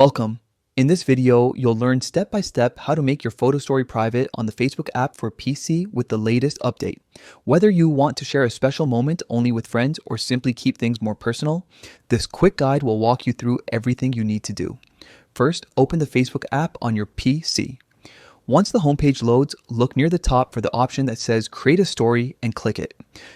Welcome. In this video, you'll learn step by step how to make your photo story private on the Facebook app for PC with the latest update. Whether you want to share a special moment only with friends or simply keep things more personal, this quick guide will walk you through everything you need to do. First, open the Facebook app on your PC. Once the homepage loads, look near the top for the option that says Create a Story and click it.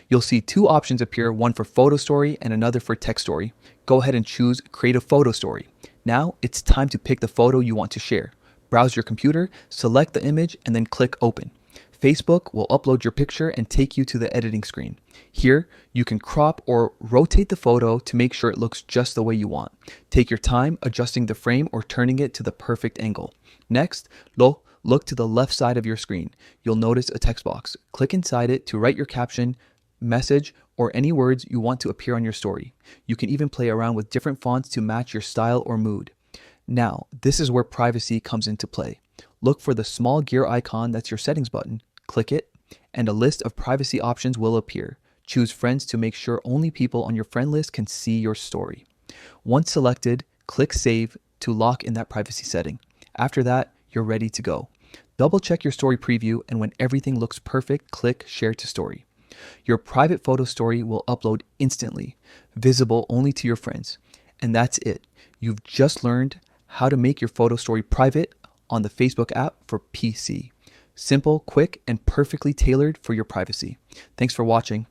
You'll see two options appear, one for photo story and another for text story. Go ahead and choose Create a Photo Story. Now it's time to pick the photo you want to share. Browse your computer, select the image, and then click Open. Facebook will upload your picture and take you to the editing screen. Here, you can crop or rotate the photo to make sure it looks just the way you want. Take your time adjusting the frame or turning it to the perfect angle. Next, look to the left side of your screen. You'll notice a text box. Click inside it to write your caption, message, or any words you want to appear on your story. You can even play around with different fonts to match your style or mood. Now, this is where privacy comes into play. Look for the small gear icon that's your settings button. Click it, and a list of privacy options will appear. Choose friends to make sure only people on your friend list can see your story. Once selected, click Save to lock in that privacy setting. After that, you're ready to go. Double check your story preview, and when everything looks perfect, click Share to Story. Your private photo story will upload instantly, visible only to your friends. And that's it. You've just learned how to make your photo story private on the Facebook app for PC. Simple, quick, and perfectly tailored for your privacy. Thanks for watching.